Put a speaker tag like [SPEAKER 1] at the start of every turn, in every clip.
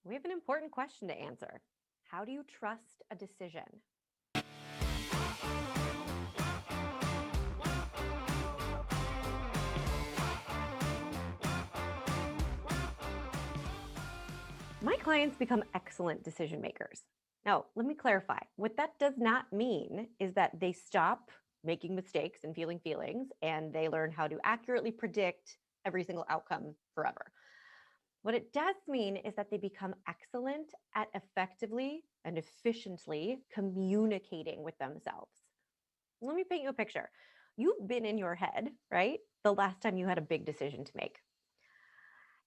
[SPEAKER 1] We have an important question to answer. How do you trust a decision? My clients become excellent decision makers. Now, let me clarify. What that does not mean is that they stop making mistakes and feeling feelings and they learn how to accurately predict every single outcome forever. What it does mean is that they become excellent at effectively and efficiently communicating with themselves. Let me paint you a picture. You've been in your head, right? The last time you had a big decision to make.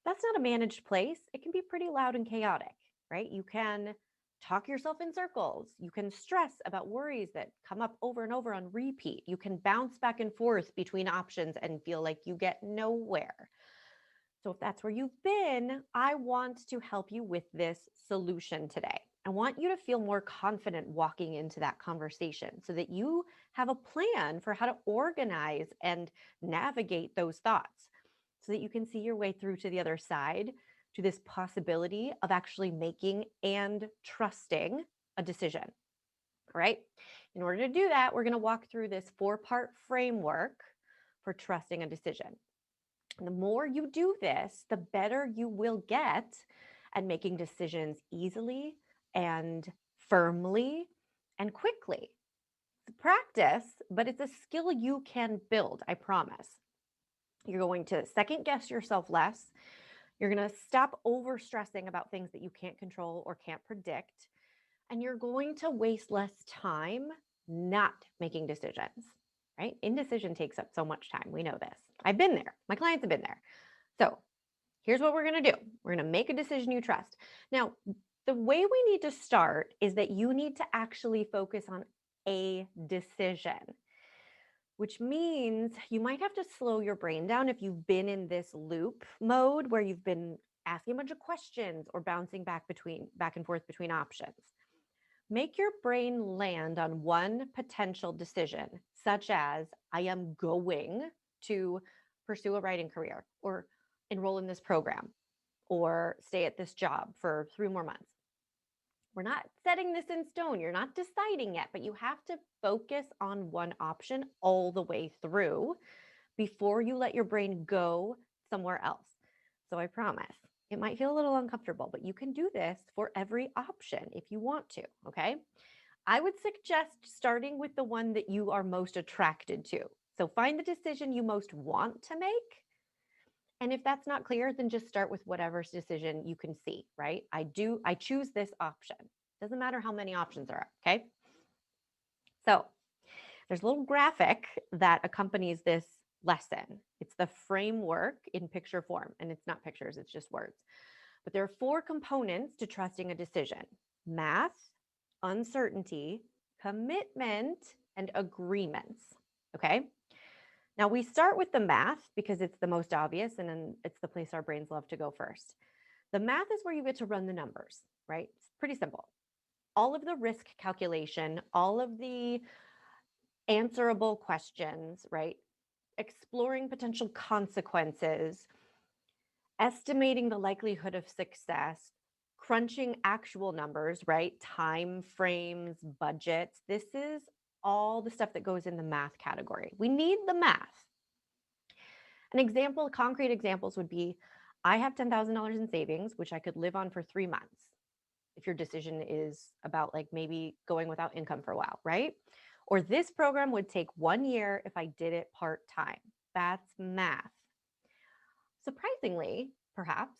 [SPEAKER 1] That's not a managed place. It can be pretty loud and chaotic, right? You can talk yourself in circles. You can stress about worries that come up over and over on repeat. You can bounce back and forth between options and feel like you get nowhere. So, if that's where you've been, I want to help you with this solution today. I want you to feel more confident walking into that conversation so that you have a plan for how to organize and navigate those thoughts so that you can see your way through to the other side to this possibility of actually making and trusting a decision. All right. In order to do that, we're going to walk through this 4-part framework for trusting a decision. The more you do this, the better you will get at making decisions easily and firmly and quickly. It's a practice, but it's a skill you can build, I promise. You're going to second guess yourself less. You're going to stop over stressing about things that you can't control or can't predict. And you're going to waste less time not making decisions, right? Indecision takes up so much time. We know this. I've been there. My clients have been there. So here's what we're going to do. We're going to make a decision you trust. Now, the way we need to start is that you need to actually focus on a decision, which means you might have to slow your brain down if you've been in this loop mode where you've been asking a bunch of questions or bouncing back and forth between options. Make your brain land on one potential decision, such as I am going to pursue a writing career or enroll in this program or stay at this job for 3 more months. We're not setting this in stone. You're not deciding yet, but you have to focus on one option all the way through before you let your brain go somewhere else. So I promise it might feel a little uncomfortable, but you can do this for every option if you want to. Okay. I would suggest starting with the one that you are most attracted to. So find the decision you most want to make. And if that's not clear, then just start with whatever decision you can see, right? I choose this option. Doesn't matter how many options are, okay? So there's a little graphic that accompanies this lesson. It's the framework in picture form, and it's not pictures, it's just words. But there are 4 components to trusting a decision: math, uncertainty, commitment, and agreements. Okay. Now we start with the math because it's the most obvious and then it's the place our brains love to go first. The math is where you get to run the numbers, right? It's pretty simple. All of the risk calculation, all of the answerable questions, right? Exploring potential consequences, estimating the likelihood of success, crunching actual numbers, right? Time frames, budgets. This is all the stuff that goes in the math category. We need the math. An example, concrete examples would be I have $10,000 in savings, which I could live on for 3 months. If your decision is about like maybe going without income for a while, right? Or this program would take 1 year if I did it part time. That's math. Surprisingly, perhaps,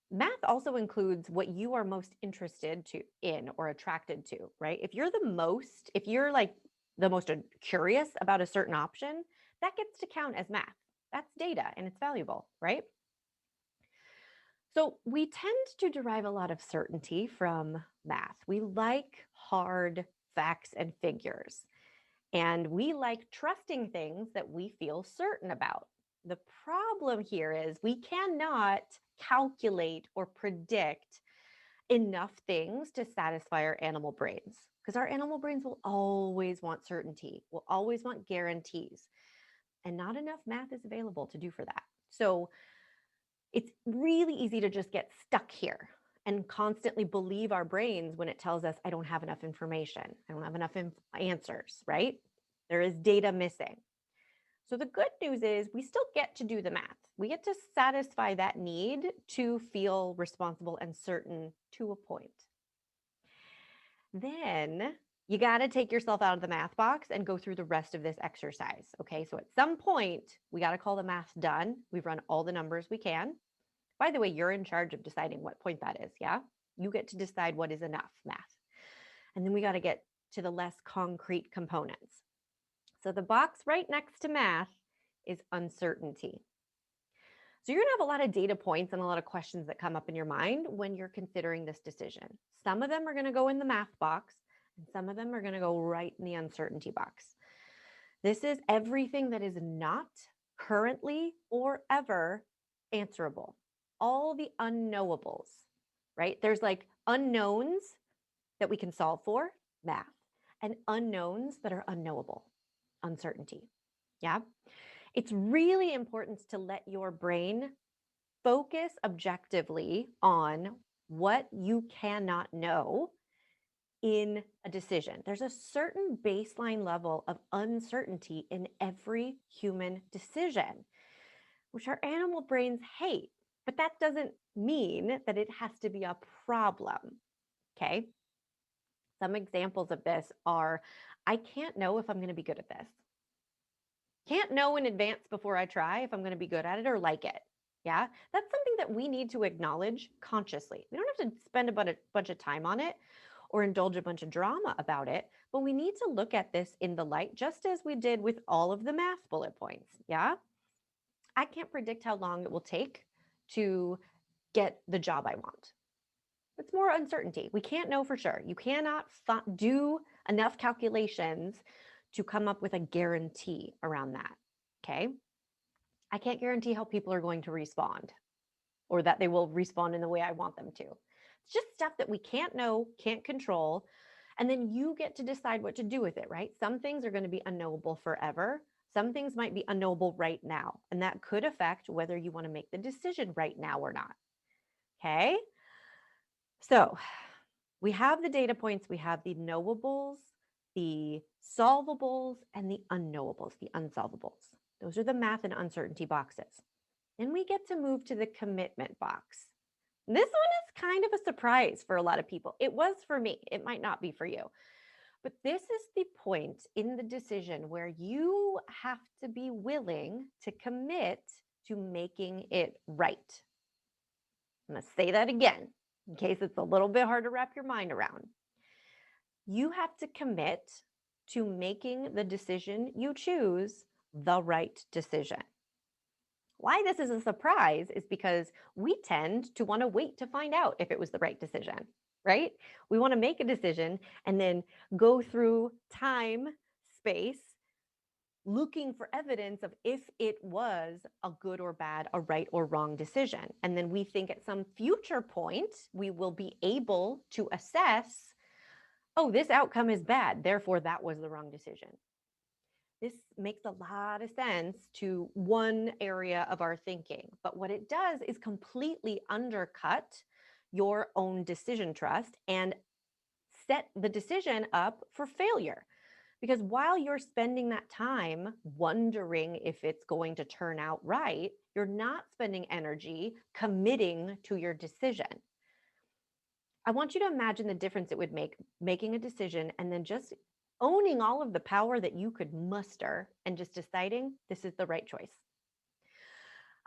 [SPEAKER 1] math also includes what you are most interested in or attracted to, right? If you're like the most curious about a certain option, that gets to count as math. That's data and it's valuable, right? So we tend to derive a lot of certainty from math. We like hard facts and figures, and we like trusting things that we feel certain about. The problem here is we cannot calculate or predict enough things to satisfy our animal brains because our animal brains will always want certainty, will always want guarantees, and not enough math is available to do for that. So it's really easy to just get stuck here and constantly believe our brains when it tells us, I don't have enough information, I don't have enough answers, right? There is data missing. So the good news is we still get to do the math. We get to satisfy that need to feel responsible and certain to a point. Then you got to take yourself out of the math box and go through the rest of this exercise. Okay, so at some point, we got to call the math done. We've run all the numbers we can. By the way, you're in charge of deciding what point that is. Yeah, you get to decide what is enough math. And then we got to get to the less concrete components. So the box right next to math is uncertainty. So you're going to have a lot of data points and a lot of questions that come up in your mind when you're considering this decision. Some of them are going to go in the math box, and some of them are going to go right in the uncertainty box. This is everything that is not currently or ever answerable. All the unknowables, right? There's like unknowns that we can solve for, math, and unknowns that are unknowable, uncertainty. Yeah. It's really important to let your brain focus objectively on what you cannot know in a decision. There's a certain baseline level of uncertainty in every human decision, which our animal brains hate. But that doesn't mean that it has to be a problem. Okay. Some examples of this are, I can't know if I'm going to be good at this. Can't know in advance before I try if I'm going to be good at it or like it. Yeah, that's something that we need to acknowledge consciously. We don't have to spend a bunch of time on it or indulge a bunch of drama about it, but we need to look at this in the light, just as we did with all of the math bullet points. Yeah, I can't predict how long it will take to get the job I want. It's more uncertainty. We can't know for sure. You cannot do enough calculations to come up with a guarantee around that. Okay. I can't guarantee how people are going to respond or that they will respond in the way I want them to. It's just stuff that we can't know, can't control. And then you get to decide what to do with it, right? Some things are going to be unknowable forever. Some things might be unknowable right now. And that could affect whether you want to make the decision right now or not. Okay. So we have the data points, we have the knowables, the solvables, and the unknowables, the unsolvables. Those are the math and uncertainty boxes. Then we get to move to the commitment box. This one is kind of a surprise for a lot of people. It was for me. It might not be for you. But this is the point in the decision where you have to be willing to commit to making it right. I'm going to say that again in case it's a little bit hard to wrap your mind around. You have to commit to making the decision you choose the right decision. Why this is a surprise is because we tend to want to wait to find out if it was the right decision, right? We want to make a decision and then go through time, space, looking for evidence of if it was a good or bad, a right or wrong decision. And then we think at some future point, we will be able to assess, oh, this outcome is bad, therefore that was the wrong decision. This makes a lot of sense to one area of our thinking, but what it does is completely undercut your own decision trust and set the decision up for failure. Because while you're spending that time wondering if it's going to turn out right, you're not spending energy committing to your decision. I want you to imagine the difference it would make making a decision and then just owning all of the power that you could muster and just deciding this is the right choice.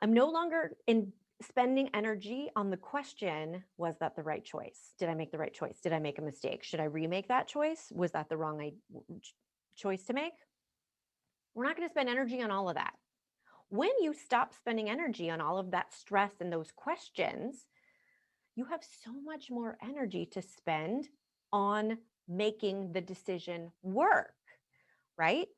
[SPEAKER 1] I'm no longer spending energy on the question, was that the right choice? Did I make the right choice? Did I make a mistake? Should I remake that choice? Was that the wrong choice to make? We're not going to spend energy on all of that. When you stop spending energy on all of that stress and those questions, you have so much more energy to spend on making the decision work, right?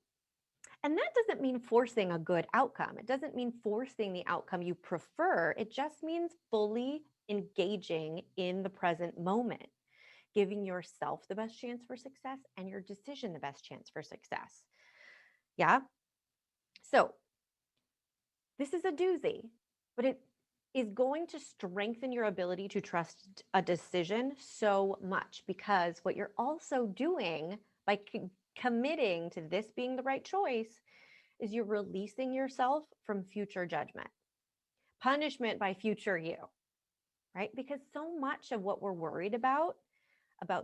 [SPEAKER 1] And that doesn't mean forcing a good outcome. It doesn't mean forcing the outcome you prefer. It just means fully engaging in the present moment, giving yourself the best chance for success and your decision the best chance for success. Yeah. So this is a doozy, but is going to strengthen your ability to trust a decision so much, because what you're also doing by committing to this being the right choice is you're releasing yourself from future judgment, punishment by future you, right? Because so much of what we're worried about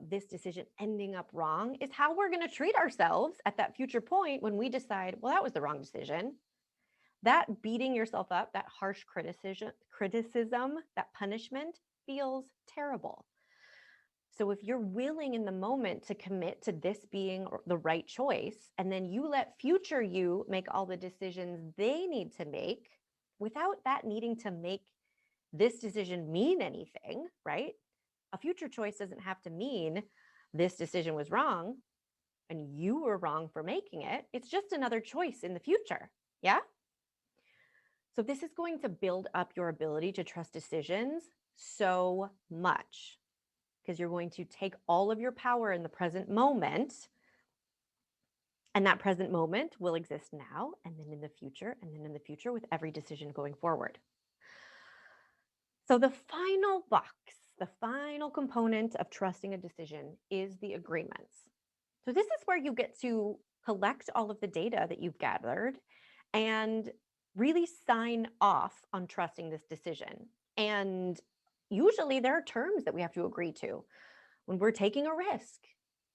[SPEAKER 1] this decision ending up wrong is how we're going to treat ourselves at that future point when we decide, well, that was the wrong decision. That beating yourself up, that harsh criticism, that punishment feels terrible. So if you're willing in the moment to commit to this being the right choice, and then you let future you make all the decisions they need to make without that needing to make this decision mean anything, right? A future choice doesn't have to mean this decision was wrong and you were wrong for making it. It's just another choice in the future. Yeah? So this is going to build up your ability to trust decisions so much, because you're going to take all of your power in the present moment, and that present moment will exist now and then in the future and then in the future with every decision going forward. So the final box, the final component of trusting a decision is the agreements. So this is where you get to collect all of the data that you've gathered and really sign off on trusting this decision. And usually there are terms that we have to agree to when we're taking a risk.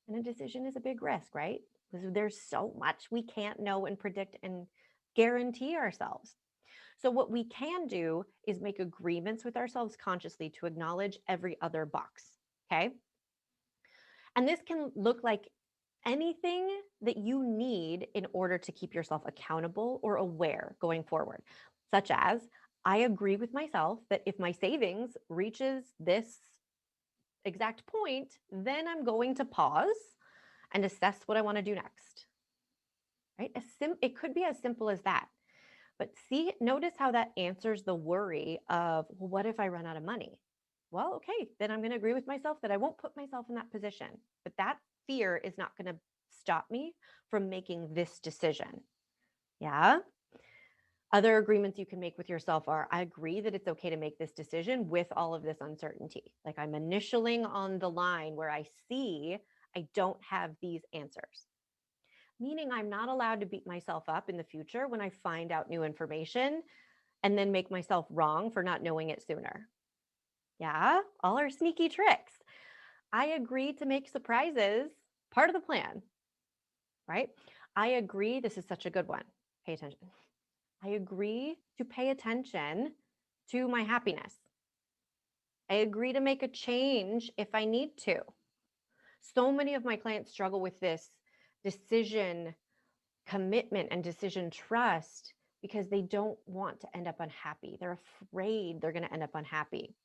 [SPEAKER 1] And a decision is a big risk, right? Because there's so much we can't know and predict and guarantee ourselves. So what we can do is make agreements with ourselves consciously to acknowledge every other box, okay? And this can look like anything that you need in order to keep yourself accountable or aware going forward, such as, I agree with myself that if my savings reaches this exact point, then I'm going to pause and assess what I want to do next, right? It could be as simple as that. But notice how that answers the worry of, well, what if I run out of money? Well, okay, then I'm going to agree with myself that I won't put myself in that position. But that fear is not going to stop me from making this decision. Yeah. Other agreements you can make with yourself are, I agree that it's okay to make this decision with all of this uncertainty. Like, I'm initialing on the line where I see I don't have these answers. Meaning I'm not allowed to beat myself up in the future when I find out new information and then make myself wrong for not knowing it sooner. Yeah, all our sneaky tricks. I agree to make surprises part of the plan, right? I agree, this is such a good one. Pay attention. I agree to pay attention to my happiness. I agree to make a change if I need to. So many of my clients struggle with this decision commitment and decision trust because they don't want to end up unhappy. They're afraid they're going to end up unhappy.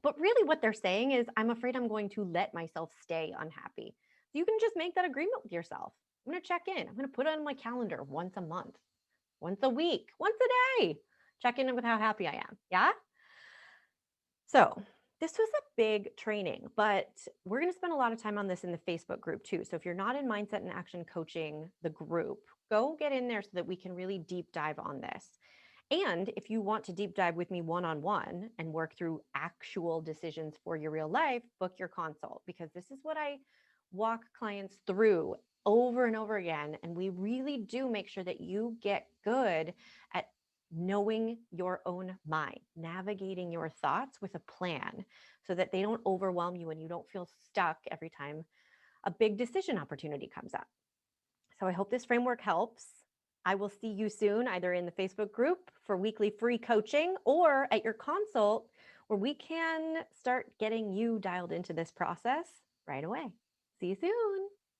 [SPEAKER 1] But really what they're saying is, I'm afraid I'm going to let myself stay unhappy. So you can just make that agreement with yourself. I'm going to check in. I'm going to put it on my calendar once a month, once a week, once a day. Check in with how happy I am. Yeah? So this was a big training, but we're going to spend a lot of time on this in the Facebook group too. So if you're not in Mindset and Action Coaching, the group, go get in there so that we can really deep dive on this. And if you want to deep dive with me one-on-one and work through actual decisions for your real life, book your consult, because this is what I walk clients through over and over again. And we really do make sure that you get good at knowing your own mind, navigating your thoughts with a plan so that they don't overwhelm you and you don't feel stuck every time a big decision opportunity comes up. So I hope this framework helps. I will see you soon, either in the Facebook group for weekly free coaching or at your consult, where we can start getting you dialed into this process right away. See you soon.